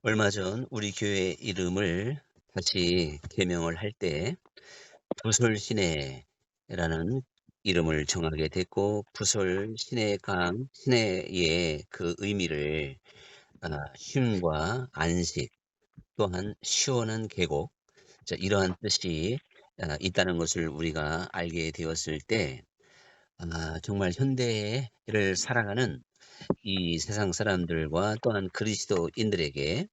얼마 전 우리 교회 이름을 다시 개명을 할 때 부설시내라는 이름을 정하게 됐고, 부설 시내강 시내의 그 의미를 쉼과 안식, 또한 시원한 계곡, 자, 이러한 뜻이 있다는 것을 우리가 알게 되었을 때, 정말 현대를 살아가는 이 세상 사람들과 또한 그리스도인들에게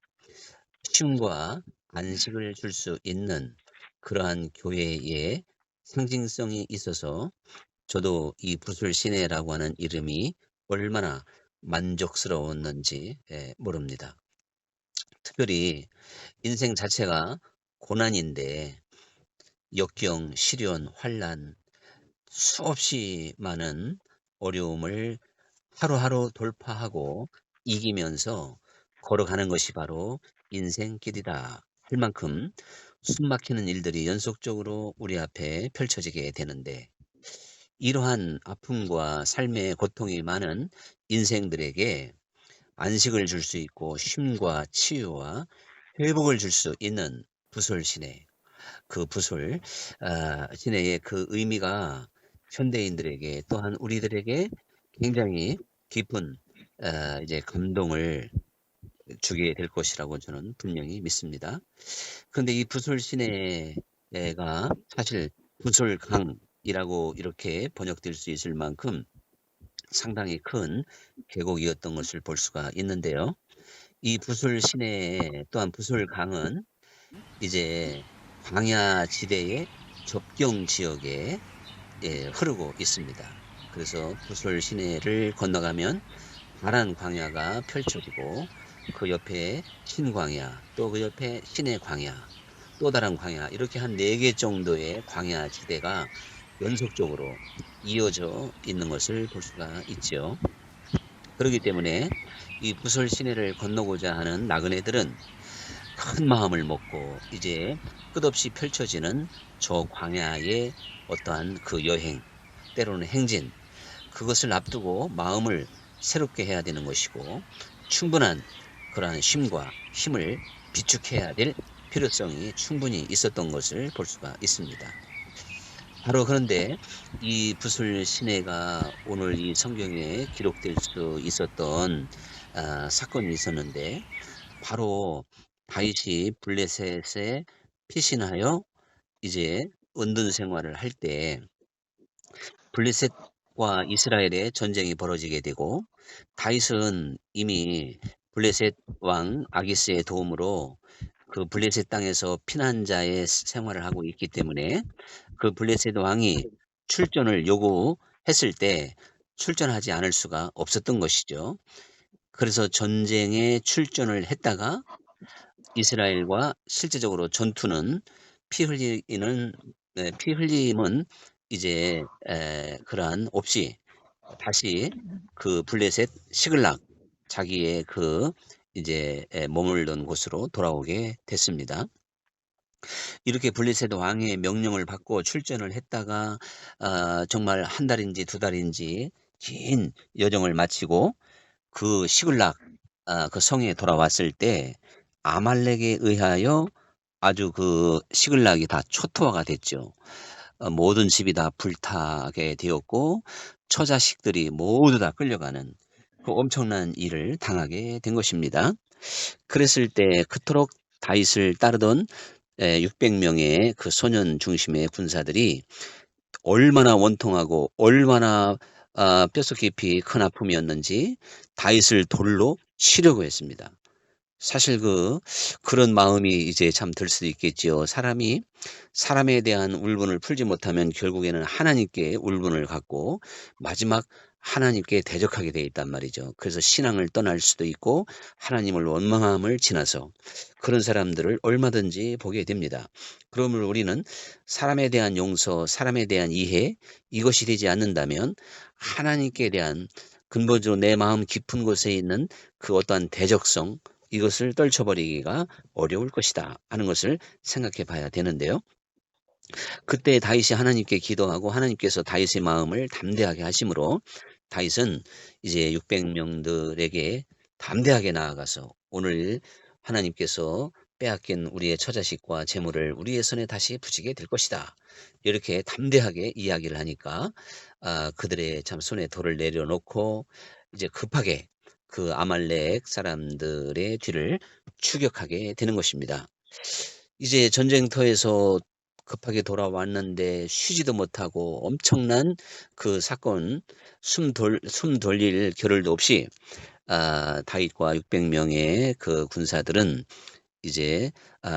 쉼과 안식을 줄 수 있는 그러한 교회의 상징성이 있어서, 저도 이 붓을 시내라고 하는 이름이 얼마나 만족스러웠는지 모릅니다. 특별히 인생 자체가 고난인데, 역경, 시련, 환란, 수없이 많은 어려움을 하루하루 돌파하고 이기면서 걸어가는 것이 바로 인생길이다 할 만큼 숨막히는 일들이 연속적으로 우리 앞에 펼쳐지게 되는데, 이러한 아픔과 삶의 고통이 많은 인생들에게 안식을 줄 수 있고 쉼과 치유와 회복을 줄 수 있는 부솔시내, 그 부솔 시내의 그 의미가 현대인들에게, 또한 우리들에게 굉장히 깊은 이제 감동을 주게 될 것이라고 저는 분명히 믿습니다. 그런데 이 부솔 시내가 사실 부솔강이라고 이렇게 번역될 수 있을 만큼 상당히 큰 계곡이었던 것을 볼 수가 있는데요. 이 부솔 시내 또한 부솔강은 이제 광야 지대의 접경 지역에 흐르고 있습니다. 그래서 부솔 시내를 건너가면 파란 광야가 펼쳐지고, 그 옆에 신광야, 또 그 옆에 신의 광야, 또 다른 광야, 이렇게 한 4개 정도의 광야 지대가 연속적으로 이어져 있는 것을 볼 수가 있죠. 그렇기 때문에 이 부솔 시내를 건너고자 하는 나그네들은 큰 마음을 먹고 이제 끝없이 펼쳐지는 저 광야의 어떠한 그 여행, 때로는 행진, 그것을 앞두고 마음을 새롭게 해야 되는 것이고, 충분한 그러한 쉼과 힘을 비축해야 될 필요성이 충분히 있었던 것을 볼 수가 있습니다. 바로 그런데 이 붓을 시내가 오늘 이 성경에 기록될 수 있었던 사건이 있었는데, 바로 다윗이 블레셋에 피신하여 이제 은둔 생활을 할 때 블레셋과 이스라엘의 전쟁이 벌어지게 되고, 다윗은 이미 블레셋 왕 아기스의 도움으로 그 블레셋 땅에서 피난자의 생활을 하고 있기 때문에, 그 블레셋 왕이 출전을 요구했을 때 출전하지 않을 수가 없었던 것이죠. 그래서 전쟁에 출전을 했다가 이스라엘과 실제적으로 전투는 피 흘리는 피 흘림은 이제 그러한 없이 다시 그 블레셋 시글락, 자기의 그 이제 머물던 곳으로 돌아오게 됐습니다. 이렇게 블레셋 왕의 명령을 받고 출전을 했다가 정말 한 달인지 두 달인지 긴 여정을 마치고 그 시글락 그 성에 돌아왔을 때, 아말렉에 의하여 아주 그 시글락이 다 초토화가 됐죠. 모든 집이 다 불타게 되었고, 처자식들이 모두 다 끌려가는 그 엄청난 일을 당하게 된 것입니다. 그랬을 때 그토록 다윗을 따르던 600명의 그 소년 중심의 군사들이 얼마나 원통하고 얼마나 뼛속 깊이 큰 아픔이었는지 다윗을 돌로 치려고 했습니다. 사실 그런 마음이 이제 참 들 수도 있겠지요. 사람이 사람에 대한 울분을 풀지 못하면 결국에는 하나님께 울분을 갖고 마지막 하나님께 대적하게 돼 있단 말이죠. 그래서 신앙을 떠날 수도 있고 하나님을 원망함을 지나서 그런 사람들을 얼마든지 보게 됩니다. 그러면 우리는 사람에 대한 용서, 사람에 대한 이해, 이것이 되지 않는다면 하나님께 대한 근본적으로 내 마음 깊은 곳에 있는 그 어떠한 대적성, 이것을 떨쳐버리기가 어려울 것이다 하는 것을 생각해 봐야 되는데요. 그때 다윗이 하나님께 기도하고 하나님께서 다윗의 마음을 담대하게 하심으로, 다윗은 이제 600명들에게 담대하게 나아가서 오늘 하나님께서 빼앗긴 우리의 처자식과 재물을 우리의 손에 다시 붙이게 될 것이다. 이렇게 담대하게 이야기를 하니까 그들의 참 손에 돌을 내려놓고 이제 급하게 그 아말렉 사람들의 뒤를 추격하게 되는 것입니다. 이제 전쟁터에서 급하게 돌아왔는데 쉬지도 못하고 엄청난 그 사건 숨 돌릴 겨를도 없이 다윗과 600 명의 그 군사들은 이제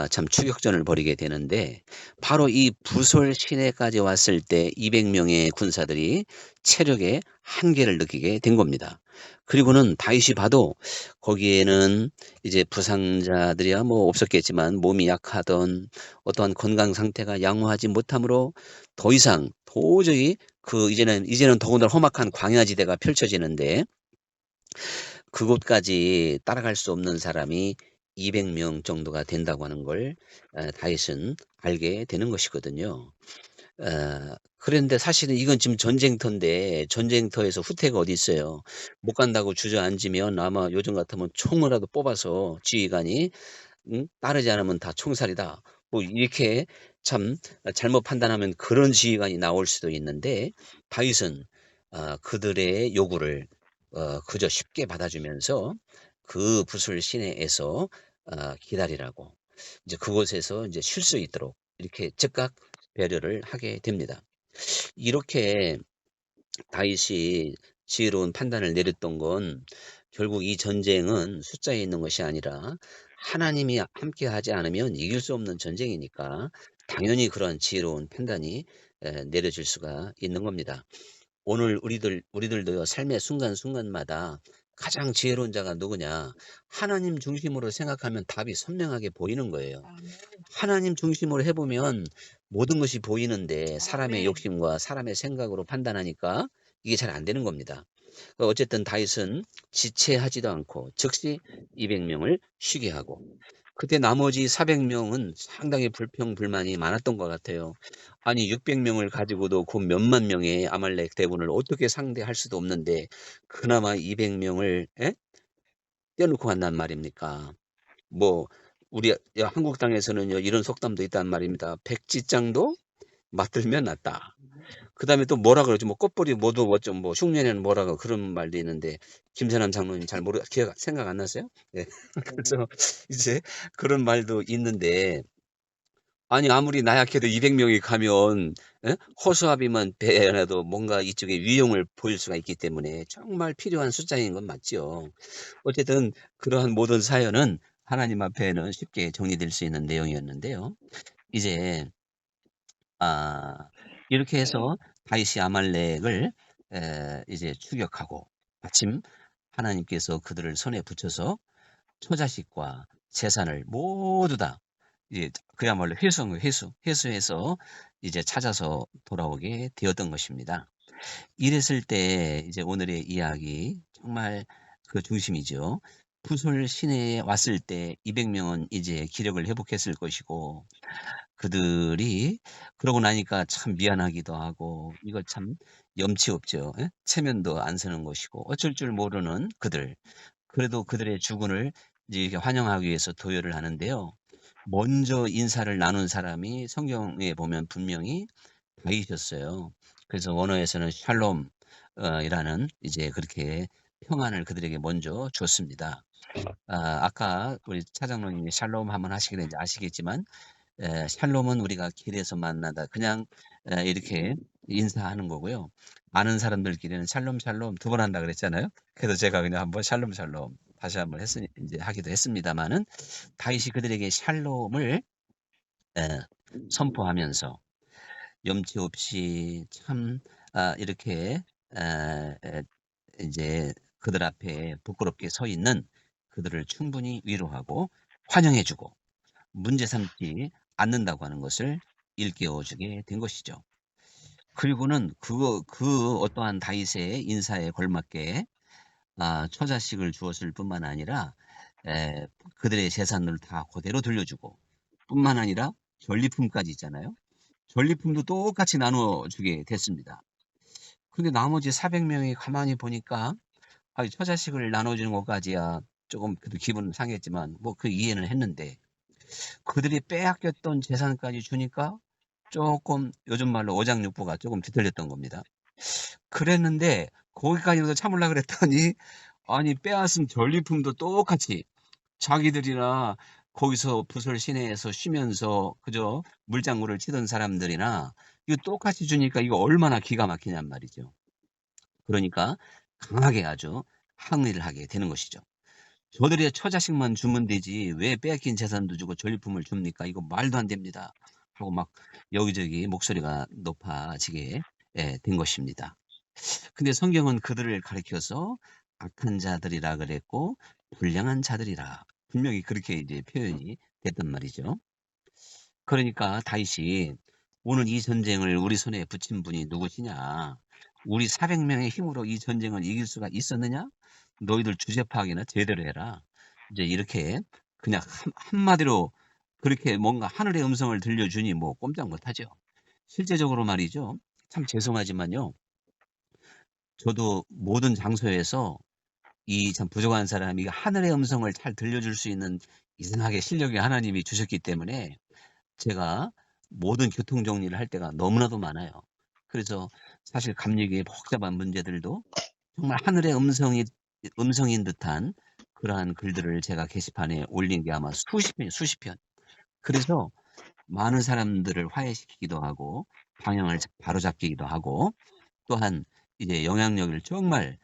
참 추격전을 벌이게 되는데 바로 이 부솔 시내까지 왔을 때 200 명의 군사들이 체력의 한계를 느끼게 된 겁니다. 그리고는 다윗이 봐도 거기에는 이제 부상자들이야 뭐 없었겠지만 몸이 약하던 어떠한 건강 상태가 양호하지 못하므로 더 이상 도저히 그 이제는 더군다나 험악한 광야지대가 펼쳐지는데 그곳까지 따라갈 수 없는 사람이 200명 정도가 된다고 하는 걸 다윗은 알게 되는 것이거든요. 그런데 사실은 이건 지금 전쟁터인데 전쟁터에서 후퇴가 어디 있어요. 못 간다고 주저앉으면 아마 요즘 같으면 총이라도 뽑아서 지휘관이 따르지 않으면 다 총살이다. 뭐 이렇게 참 잘못 판단하면 그런 지휘관이 나올 수도 있는데 다윗은 그들의 요구를 그저 쉽게 받아주면서 그 붓을 시내에서 기다리라고 이제 그곳에서 이제 쉴 수 있도록 이렇게 즉각 배려를 하게 됩니다. 이렇게 다윗이 지혜로운 판단을 내렸던 건 결국 이 전쟁은 숫자에 있는 것이 아니라 하나님이 함께하지 않으면 이길 수 없는 전쟁이니까 당연히 그러한 지혜로운 판단이 내려질 수가 있는 겁니다. 오늘 우리들도요 삶의 순간순간마다 가장 지혜로운 자가 누구냐? 하나님 중심으로 생각하면 답이 선명하게 보이는 거예요. 하나님 중심으로 해보면 모든 것이 보이는데 사람의 욕심과 사람의 생각으로 판단하니까 이게 잘 안 되는 겁니다. 어쨌든 다윗은 지체하지도 않고 즉시 200 명을 쉬게 하고 그때 나머지 400 명은 상당히 불평불만이 많았던 것 같아요. 아니 600 명을 가지고도 그 몇만 명의 아말렉 대군을 어떻게 상대할 수도 없는데 그나마 200 명을 떼어놓고 간단 말입니까? 뭐 우리 한국 땅에서는요 이런 속담도 있단 말입니다. 백지장도 맞들면 낫다. 그다음에 또 뭐라 그러죠? 뭐 꽃보리 모두 뭐좀 뭐 흉년에는 뭐라고 그런 말도 있는데 김선남 장로님 잘 생각 안 나세요? 네. 그래서 이제 그런 말도 있는데 아니 아무리 나약해도 200 명이 가면 허수아비만 배라도 뭔가 이쪽에 위용을 보일 수가 있기 때문에 정말 필요한 숫자인 건 맞죠. 어쨌든 그러한 모든 사연은 하나님 앞에는 쉽게 정리될 수 있는 내용이었는데요. 이제 아 이렇게 해서 다윗이 아말렉을 이제 추격하고 마침 하나님께서 그들을 손에 붙여서 처자식과 재산을 모두 다 이제 그야말로 회수해서 이제 찾아서 돌아오게 되었던 것입니다. 이랬을 때 이제 오늘의 이야기 정말 그 중심이죠. 푸솔 시내에 왔을 때 200 명은 이제 기력을 회복했을 것이고 그들이 그러고 나니까 참 미안하기도 하고 이거 참 염치 없죠. 예? 체면도 안 서는 것이고 어쩔 줄 모르는 그들. 그래도 그들의 주군을 이제 이렇게 환영하기 위해서 도열을 하는데요. 먼저 인사를 나눈 사람이 성경에 보면 분명히 다윗이었어요. 그래서 원어에서는 샬롬 이라는 이제 그렇게 평안을 그들에게 먼저 줬습니다. 아까 우리 차장로님이 샬롬 한번 하시게 된지 아시겠지만 샬롬은 우리가 길에서 만나다 그냥 이렇게 인사하는 거고요. 아는 사람들끼리는 샬롬 샬롬 2번 한다 그랬잖아요. 그래서 제가 그냥 한번 샬롬 샬롬 다시 한번 이제 하기도 했습니다마는 다윗이 그들에게 샬롬을 에, 선포하면서 염치 없이 참 이렇게 이제 그들 앞에 부끄럽게 서 있는 그들을 충분히 위로하고 환영해 주고 문제 삼지 않는다고 하는 것을 일깨워 주게 된 것이죠. 그리고는 그 어떠한 다윗의 인사에 걸맞게 처자식을 주었을 뿐만 아니라 에, 그들의 재산을 다 그대로 돌려주고 뿐만 아니라 전리품까지 있잖아요. 전리품도 똑같이 나눠주게 됐습니다. 근데 나머지 400 명이 가만히 보니까 처자식을 나눠주는 것까지야 조금 그래도 기분은 상했지만 뭐 그 이해는 했는데 그들이 빼앗겼던 재산까지 주니까 조금 요즘 말로 오장육부가 조금 뒤틀렸던 겁니다. 그랬는데 거기까지도 참으려고 그랬더니 아니 빼앗은 전리품도 똑같이 자기들이나 거기서 부설 시내에서 쉬면서 그저 물장구를 치던 사람들이나 이거 똑같이 주니까 이거 얼마나 기가 막히냔 말이죠. 그러니까 강하게 아주 항의를 하게 되는 것이죠. "저들의 처자식만 주면 되지 왜 빼앗긴 재산도 주고 전리품을 줍니까? 이거 말도 안 됩니다." 하고 막 여기저기 목소리가 높아지게 된 것입니다. 근데 성경은 그들을 가리켜서 악한 자들이라 그랬고 불량한 자들이라 분명히 그렇게 이제 표현이 됐단 말이죠. 그러니까 다윗이 "오늘 이 전쟁을 우리 손에 붙인 분이 누구시냐? 우리 400 명의 힘으로 이 전쟁을 이길 수가 있었느냐? 너희들 주제 파악이나 제대로 해라." 이제 이렇게 그냥 한마디로 그렇게 뭔가 하늘의 음성을 들려주니 뭐 꼼짝 못하죠. 실제적으로 말이죠. 참 죄송하지만요. 저도 모든 장소에서 이 참 부족한 사람이 하늘의 음성을 잘 들려줄 수 있는 이상하게 실력이 하나님이 주셨기 때문에 제가 모든 교통 정리를 할 때가 너무나도 많아요. 그래서 사실 감리교의 복잡한 문제들도 정말 하늘의 음성인 듯한 그러한 글들을 제가 게시판에 올린 게 아마 수십 편, 수십 편. 그래서 많은 사람들을 화해시키기도 하고 방향을 바로잡히기도 하고 또한 이제 영향력을 정말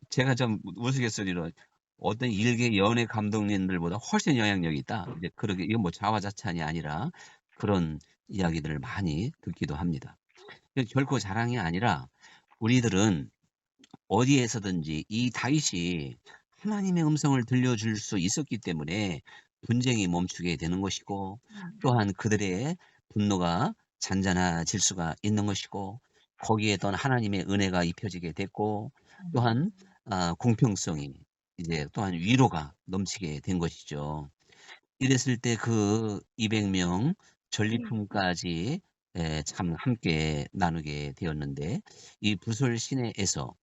제가 좀 우스갯소리로 "어떤 일개 연예 감독님들보다 훨씬 영향력이 있다." 이제 그러게 이건 뭐 자화자찬이 아니라 그런 이야기들을 많이 듣기도 합니다. 결코 자랑이 아니라 우리들은 어디에서든지 이 다윗이 하나님의 음성을 들려줄 수 있었기 때문에 분쟁이 멈추게 되는 것이고 또한 그들의 분노가 잔잔해질 수가 있는 것이고 거기에 또한 하나님의 은혜가 입혀지게 됐고 또한 공평성이 이제 또한 위로가 넘치게 된 것이죠. 이랬을 때 그 200명 전리품까지 참 함께 나누게 되었는데 이 부설 시내에서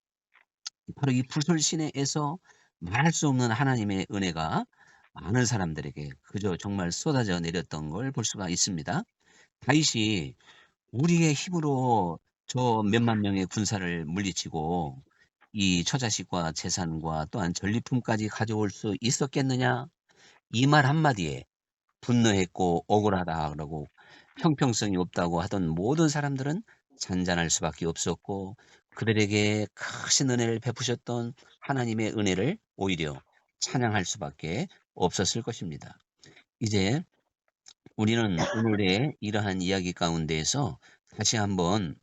바로 이 부설 시내에서 말할 수 없는 하나님의 은혜가 많은 사람들에게 그저 정말 쏟아져 내렸던 걸 볼 수가 있습니다. 다윗이 우리의 힘으로 저 몇만 명의 군사를 물리치고 이 처자식과 재산과 또한 전리품까지 가져올 수 있었겠느냐? 이 말 한마디에 분노했고 억울하다 그러고 형평성이 없다고 하던 모든 사람들은 잔잔할 수밖에 없었고 그들에게 크신 은혜를 베푸셨던 하나님의 은혜를 오히려 찬양할 수밖에 없었을 것입니다. 이제 우리는 오늘의 이러한 이야기 가운데에서 다시 한번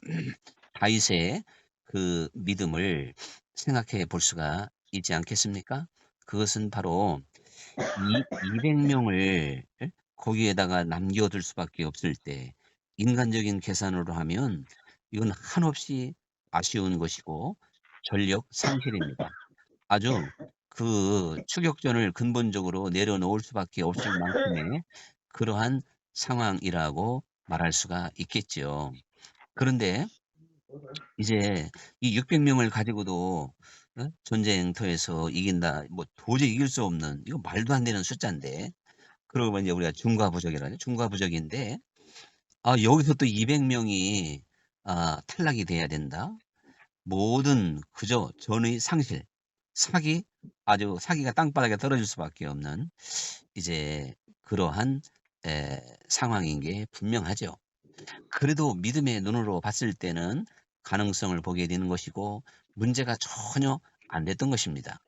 다윗의 그 믿음을 생각해 볼 수가 있지 않겠습니까? 그것은 바로 이 200 명을 거기에다가 남겨둘 수밖에 없을 때 인간적인 계산으로 하면 이건 한없이 아쉬운 것이고 전력 상실입니다. 아주 그 추격전을 근본적으로 내려놓을 수밖에 없을 만큼의 그러한 상황이라고 말할 수가 있겠죠. 그런데 이제 이 600 명을 가지고도 전쟁터에서 이긴다. 뭐 도저히 이길 수 없는 이거 말도 안 되는 숫자인데 그러고 보면 이제 우리가 중과부적이라죠. 중과부적인데 여기서 또 200 명이 탈락이 돼야 된다. 모든 그저 전의 상실, 사기 아주 사기가 땅바닥에 떨어질 수밖에 없는 이제 그러한 상황인 게 분명하죠. 그래도 믿음의 눈으로 봤을 때는 가능성을 보게 되는 것이고 문제가 전혀 안 됐던 것입니다.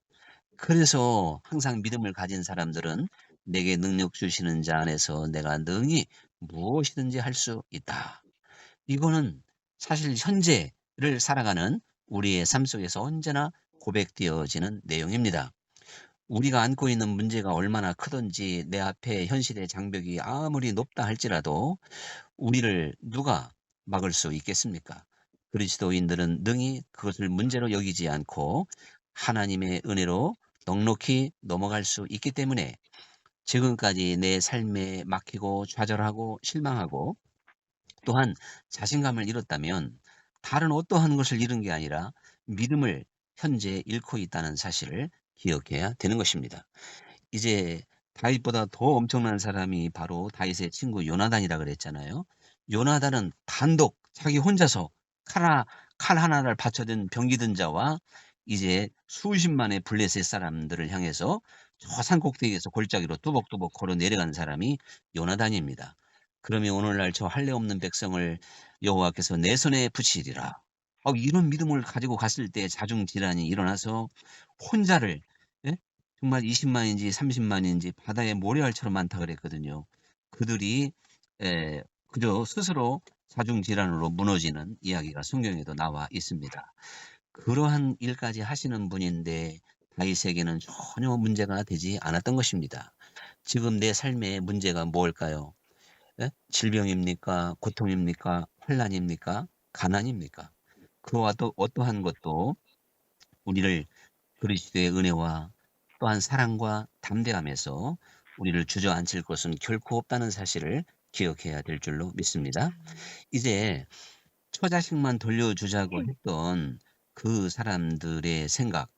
그래서 항상 믿음을 가진 사람들은 "내게 능력 주시는 자 안에서 내가 능히 무엇이든지 할 수 있다." 이거는 사실 현재를 살아가는 우리의 삶 속에서 언제나 고백되어지는 내용입니다. 우리가 안고 있는 문제가 얼마나 크든지 내 앞에 현실의 장벽이 아무리 높다 할지라도 우리를 누가 막을 수 있겠습니까? 그리스도인들은 능히 그것을 문제로 여기지 않고 하나님의 은혜로 넉넉히 넘어갈 수 있기 때문에 지금까지 내 삶에 막히고 좌절하고 실망하고 또한 자신감을 잃었다면 다른 어떠한 것을 잃은 게 아니라 믿음을 현재 잃고 있다는 사실을 기억해야 되는 것입니다. 이제 다윗보다 더 엄청난 사람이 바로 다윗의 친구 요나단이라 그랬잖아요. 요나단은 단독 자기 혼자서 칼 하나 칼 하나를 받쳐든 병기 든 자와 이제 수십만의 블레셋 사람들을 향해서 저 산 꼭대기에서 골짜기로 뚜벅뚜벅 걸어 내려간 사람이 요나단입니다. 그러면 오늘날 저 할례 없는 백성을 여호와께서 내 손에 붙이리라. 이런 믿음을 가지고 갔을 때 자중질환이 일어나서 혼자를, 예? 정말 20만인지 30만인지 바다의 모래알처럼 많다 그랬거든요. 그들이 그저 스스로 자중질환으로 무너지는 이야기가 성경에도 나와 있습니다. 그러한 일까지 하시는 분인데 다윗에게는 전혀 문제가 되지 않았던 것입니다. 지금 내 삶의 문제가 뭘까요? 질병입니까? 고통입니까? 환난입니까? 가난입니까? 그와 또 어떠한 것도 우리를 그리스도의 은혜와 또한 사랑과 담대함에서 우리를 주저앉힐 것은 결코 없다는 사실을 기억해야 될 줄로 믿습니다. 이제 처자식만 돌려주자고 했던 그 사람들의 생각,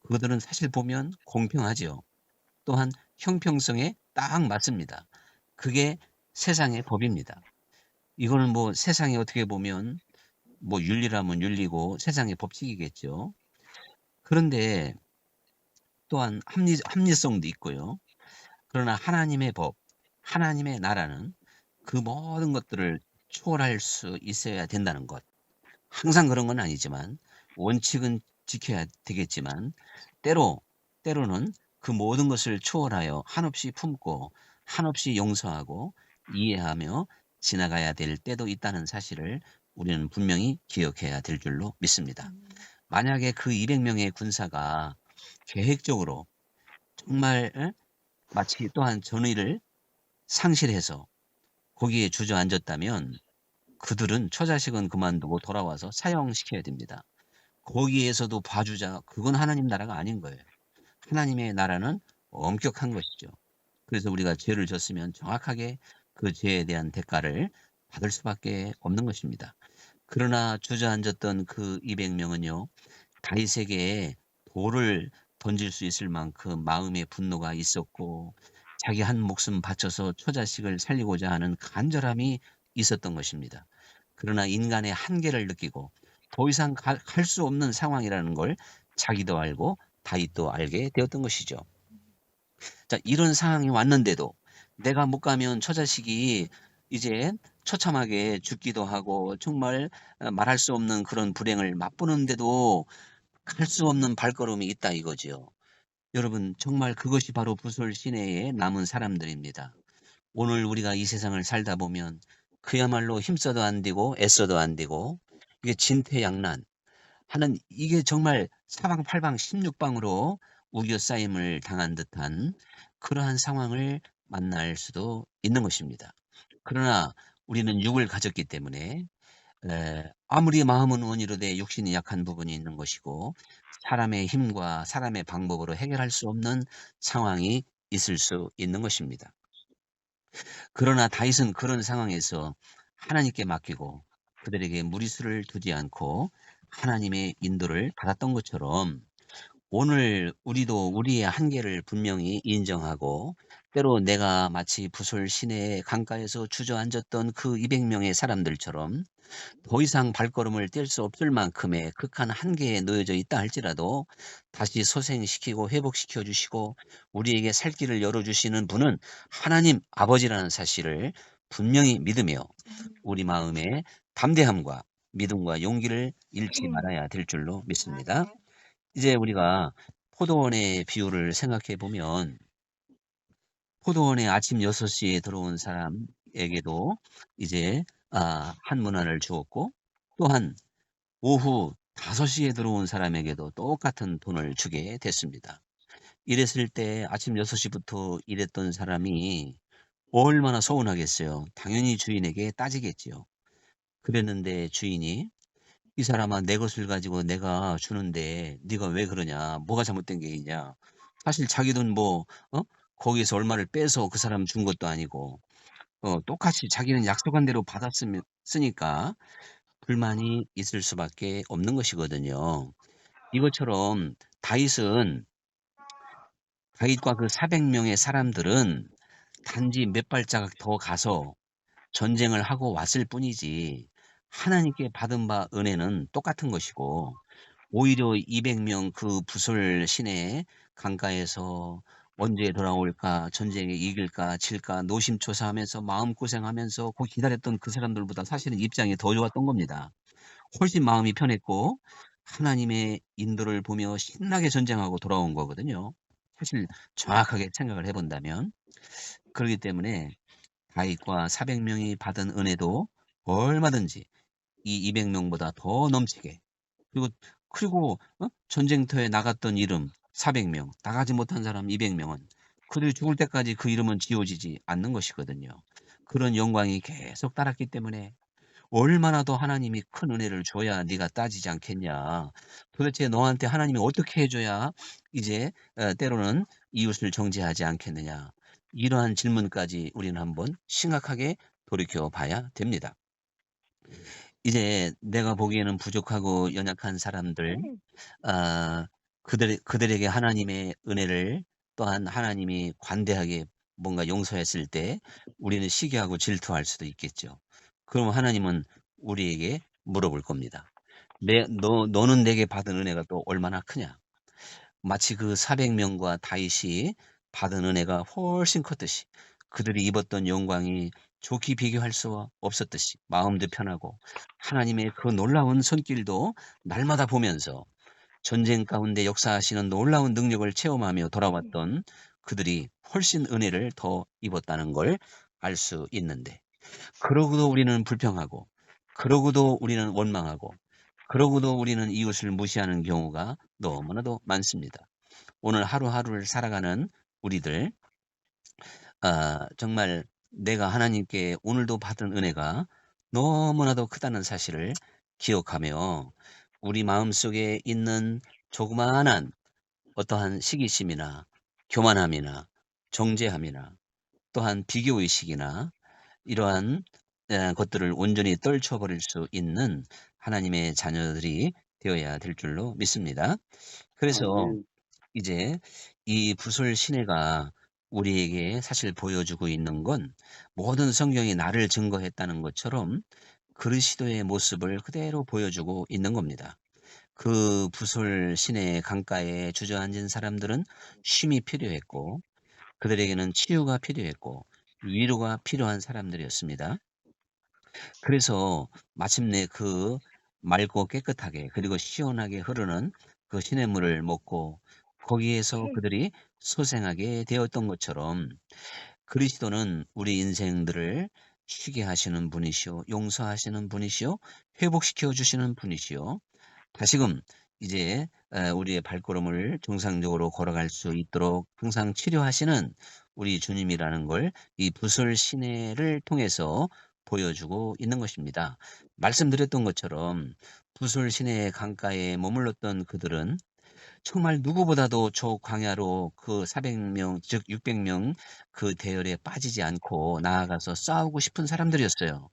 그들은 사실 보면 공평하죠. 또한 형평성에 딱 맞습니다. 그게 세상의 법입니다. 이거는 뭐 세상에 어떻게 보면 뭐 윤리라면 윤리고 세상의 법칙이겠죠. 그런데 또한 합리성도 있고요. 그러나 하나님의 법, 하나님의 나라는 그 모든 것들을 초월할 수 있어야 된다는 것. 항상 그런 건 아니지만 원칙은 지켜야 되겠지만 때로는 그 모든 것을 초월하여 한없이 품고 한없이 용서하고 이해하며 지나가야 될 때도 있다는 사실을 우리는 분명히 기억해야 될 줄로 믿습니다. 만약에 그 200명의 군사가 계획적으로 정말 마치 또한 전의를 상실해서 거기에 주저앉았다면 그들은 처자식은 그만두고 돌아와서 사형시켜야 됩니다. 거기에서도 봐주자, 그건 하나님 나라가 아닌 거예요. 하나님의 나라는 엄격한 것이죠. 그래서 우리가 죄를 졌으면 정확하게 그 죄에 대한 대가를 받을 수밖에 없는 것입니다. 그러나 주저앉았던 그 200명은요. 다윗에게 돌을 던질 수 있을 만큼 마음의 분노가 있었고 자기 한 목숨 바쳐서 처자식을 살리고자 하는 간절함이 있었던 것입니다. 그러나 인간의 한계를 느끼고 더 이상 갈 수 없는 상황이라는 걸 자기도 알고 다윗도 알게 되었던 것이죠. 자, 이런 상황이 왔는데도 내가 못 가면 처자식이 이제 처참하게 죽기도 하고 정말 말할 수 없는 그런 불행을 맛보는데도 갈 수 없는 발걸음이 있다 이거지요. 여러분 정말 그것이 바로 부설 시내에 남은 사람들입니다. 오늘 우리가 이 세상을 살다 보면 그야말로 힘써도 안 되고 애써도 안 되고 이게 진퇴양난 하는 이게 정말 사방팔방 16방으로 우겨싸임을 당한 듯한 그러한 상황을 만날 수도 있는 것입니다. 그러나 우리는 육을 가졌기 때문에 아무리 마음은 원이로되 육신이 약한 부분이 있는 것이고 사람의 힘과 사람의 방법으로 해결할 수 없는 상황이 있을 수 있는 것입니다. 그러나 다윗은 그런 상황에서 하나님께 맡기고 그들에게 무리수를 두지 않고 하나님의 인도를 받았던 것처럼 오늘 우리도 우리의 한계를 분명히 인정하고 때로 내가 마치 부솔 시내의 강가에서 주저앉았던 그 200명의 사람들처럼 더 이상 발걸음을 뗄 수 없을 만큼의 극한 한계에 놓여져 있다 할지라도 다시 소생시키고 회복시켜 주시고 우리에게 살 길을 열어 주시는 분은 하나님 아버지라는 사실을 분명히 믿으며 우리 마음에 담대함과 믿음과 용기를 잃지 말아야 될 줄로 믿습니다. 이제 우리가 포도원의 비유를 생각해 보면 포도원에 아침 6시에 들어온 사람에게도 이제 한 문화를 주었고 또한 오후 5시에 들어온 사람에게도 똑같은 돈을 주게 됐습니다. 이랬을 때 아침 6시부터 일했던 사람이 얼마나 서운하겠어요. 당연히 주인에게 따지겠지요. 그랬는데 주인이 "이 사람아 내 것을 가지고 내가 주는데 네가 왜 그러냐. 뭐가 잘못된 게 있냐." 사실 자기 돈 거기에서 얼마를 빼서 그 사람 준 것도 아니고 똑같이 자기는 약속한 대로 받았으면 쓰니까 불만이 있을 수밖에 없는 것이거든요. 이것처럼 다윗은 다윗과 그 400명의 사람들은 단지 몇 발자국 더 가서 전쟁을 하고 왔을 뿐이지 하나님께 받은 바 은혜는 똑같은 것이고, 오히려 200명 그 부솔 시내 강가에서 언제 돌아올까, 전쟁에 이길까 질까 노심초사하면서 마음고생하면서 그 기다렸던 그 사람들보다 사실은 입장이 더 좋았던 겁니다. 훨씬 마음이 편했고 하나님의 인도를 보며 신나게 전쟁하고 돌아온 거거든요. 사실 정확하게 생각을 해 본다면. 그렇기 때문에 다윗과 400명이 받은 은혜도 얼마든지 이 200명보다 더 넘치게, 그리고 전쟁터에 나갔던 이름 400명, 나가지 못한 사람 200명은 그들이 죽을 때까지 그 이름은 지워지지 않는 것이거든요. 그런 영광이 계속 따랐기 때문에 얼마나 더 하나님이 큰 은혜를 줘야 네가 따지지 않겠냐. 도대체 너한테 하나님이 어떻게 해줘야 이제 때로는 이웃을 정죄하지 않겠느냐. 이러한 질문까지 우리는 한번 심각하게 돌이켜 봐야 됩니다. 이제 내가 보기에는 부족하고 연약한 사람들, 아, 그들에게 하나님의 은혜를, 또한 하나님이 관대하게 뭔가 용서했을 때 우리는 시기하고 질투할 수도 있겠죠. 그럼 하나님은 우리에게 물어볼 겁니다. 너는 내게 받은 은혜가 또 얼마나 크냐? 마치 그 400명과 다윗이 받은 은혜가 훨씬 컸듯이, 그들이 입었던 영광이 좋게 비교할 수 없었듯이 마음도 편하고 하나님의 그 놀라운 손길도 날마다 보면서 전쟁 가운데 역사하시는 놀라운 능력을 체험하며 돌아왔던 그들이 훨씬 은혜를 더 입었다는 걸 알 수 있는데, 그러고도 우리는 불평하고, 그러고도 우리는 원망하고, 그러고도 우리는 이웃을 무시하는 경우가 너무나도 많습니다. 오늘 하루하루를 살아가는 우리들, 정말 내가 하나님께 오늘도 받은 은혜가 너무나도 크다는 사실을 기억하며 우리 마음속에 있는 조그마한 어떠한 시기심이나 교만함이나 정죄함이나 또한 비교의식이나 이러한 것들을 온전히 떨쳐버릴 수 있는 하나님의 자녀들이 되어야 될 줄로 믿습니다. 그래서 아멘. 이제 이 부설 시내가 우리에게 사실 보여주고 있는 건, 모든 성경이 나를 증거했다는 것처럼 그리스도의 모습을 그대로 보여주고 있는 겁니다. 그 부솔 시내 강가에 주저앉은 사람들은 쉼이 필요했고, 그들에게는 치유가 필요했고, 위로가 필요한 사람들이었습니다. 그래서 마침내 그 맑고 깨끗하게 그리고 시원하게 흐르는 그 시냇물을 먹고 거기에서 그들이 소생하게 되었던 것처럼, 그리스도는 우리 인생들을 쉬게 하시는 분이시오, 용서하시는 분이시오, 회복시켜 주시는 분이시오, 다시금 이제 우리의 발걸음을 정상적으로 걸어갈 수 있도록 항상 치료하시는 우리 주님이라는 걸 이 부설 시내를 통해서 보여주고 있는 것입니다. 말씀드렸던 것처럼 부설 시내의 강가에 머물렀던 그들은 정말 누구보다도 저 광야로 그 400명, 즉 600명 그 대열에 빠지지 않고 나아가서 싸우고 싶은 사람들이었어요.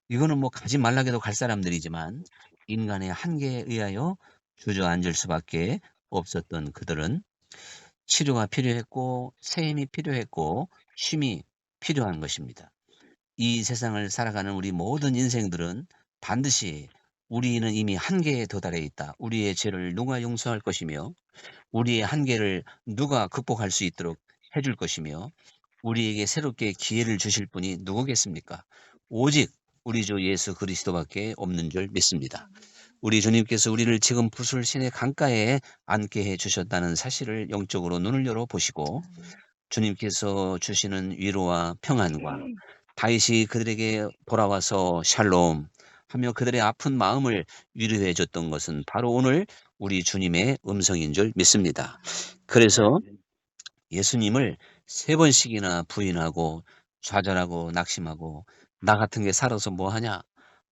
이거는 뭐 가지 말라 해도 갈 사람들이지만 인간의 한계에 의하여 주저앉을 수밖에 없었던 그들은 치료가 필요했고 새 힘이 필요했고 쉼이 필요한 것입니다. 이 세상을 살아가는 우리 모든 인생들은 반드시 우리는 이미 한계에 도달해 있다. 우리의 죄를 누가 용서할 것이며 우리의 한계를 누가 극복할 수 있도록 해줄 것이며 우리에게 새롭게 기회를 주실 분이 누구겠습니까? 오직 우리 주 예수 그리스도밖에 없는 줄 믿습니다. 우리 주님께서 우리를 지금 부술신의 강가에 앉게 해 주셨다는 사실을 영적으로 눈을 열어 보시고, 주님께서 주시는 위로와 평안과 다윗이 그들에게 돌아와서 샬롬 하며 그들의 아픈 마음을 위로해 줬던 것은 바로 오늘 우리 주님의 음성인 줄 믿습니다. 그래서 예수님을 3번씩이나 부인하고 좌절하고 낙심하고 나 같은 게 살아서 뭐 하냐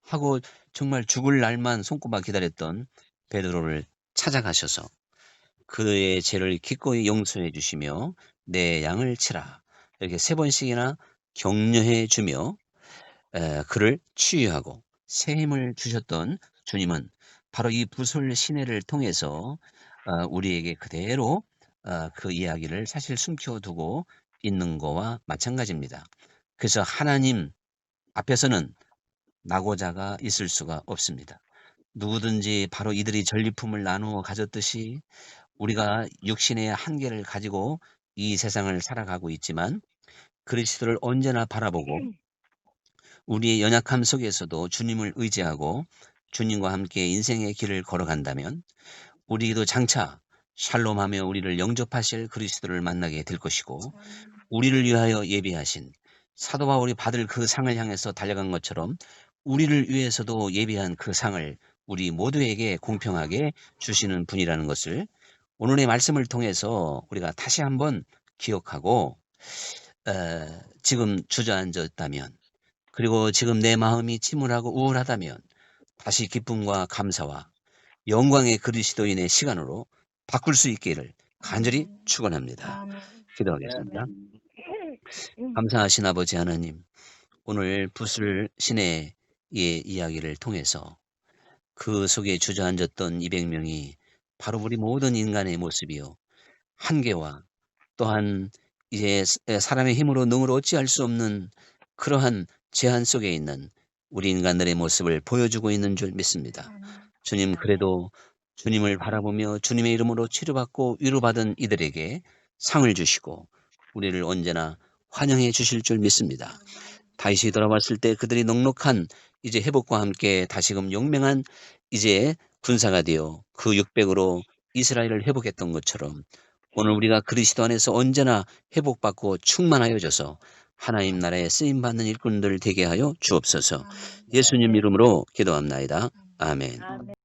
하고 정말 죽을 날만 손꼽아 기다렸던 베드로를 찾아가셔서 그의 죄를 기꺼이 용서해 주시며 내 양을 치라 이렇게 3번씩이나 격려해 주며 그를 치유하고 새 힘을 주셨던 주님은 바로 이 부솔 시내를 통해서 우리에게 그대로 그 이야기를 사실 숨겨두고 있는 거와 마찬가지입니다. 그래서 하나님 앞에서는 낙오자가 있을 수가 없습니다. 누구든지 바로 이들이 전리품을 나누어 가졌듯이 우리가 육신의 한계를 가지고 이 세상을 살아가고 있지만 그리스도를 언제나 바라보고 우리의 연약함 속에서도 주님을 의지하고 주님과 함께 인생의 길을 걸어간다면 우리도 장차 샬롬하며 우리를 영접하실 그리스도를 만나게 될 것이고 우리를 위하여 예비하신 사도 바울이 받을 그 상을 향해서 달려간 것처럼 우리를 위해서도 예비한 그 상을 우리 모두에게 공평하게 주시는 분이라는 것을 오늘의 말씀을 통해서 우리가 다시 한번 기억하고 지금 주저앉았다면 그리고 지금 내 마음이 침울하고 우울하다면 다시 기쁨과 감사와 영광의 그리스도인의 시간으로 바꿀 수 있기를 간절히 축원합니다. 기도하겠습니다. 감사하신 아버지 하나님, 오늘 붓을 신의 이야기를 통해서 그 속에 주저앉았던 200명이 바로 우리 모든 인간의 모습이요. 한계와 또한 이제 사람의 힘으로 능으로 어찌할 수 없는 그러한 제한 속에 있는 우리 인간들의 모습을 보여주고 있는 줄 믿습니다. 주님, 그래도 주님을 바라보며 주님의 이름으로 치료받고 위로받은 이들에게 상을 주시고 우리를 언제나 환영해 주실 줄 믿습니다. 다시 돌아왔을 때 그들이 넉넉한 이제 회복과 함께 다시금 용맹한 이제 군사가 되어 그 600으로 이스라엘을 회복했던 것처럼 오늘 우리가 그리스도 안에서 언제나 회복받고 충만하여져서 하나님 나라에 쓰임받는 일꾼들 되게 하여 주옵소서. 예수님 이름으로 기도합나이다. 아멘.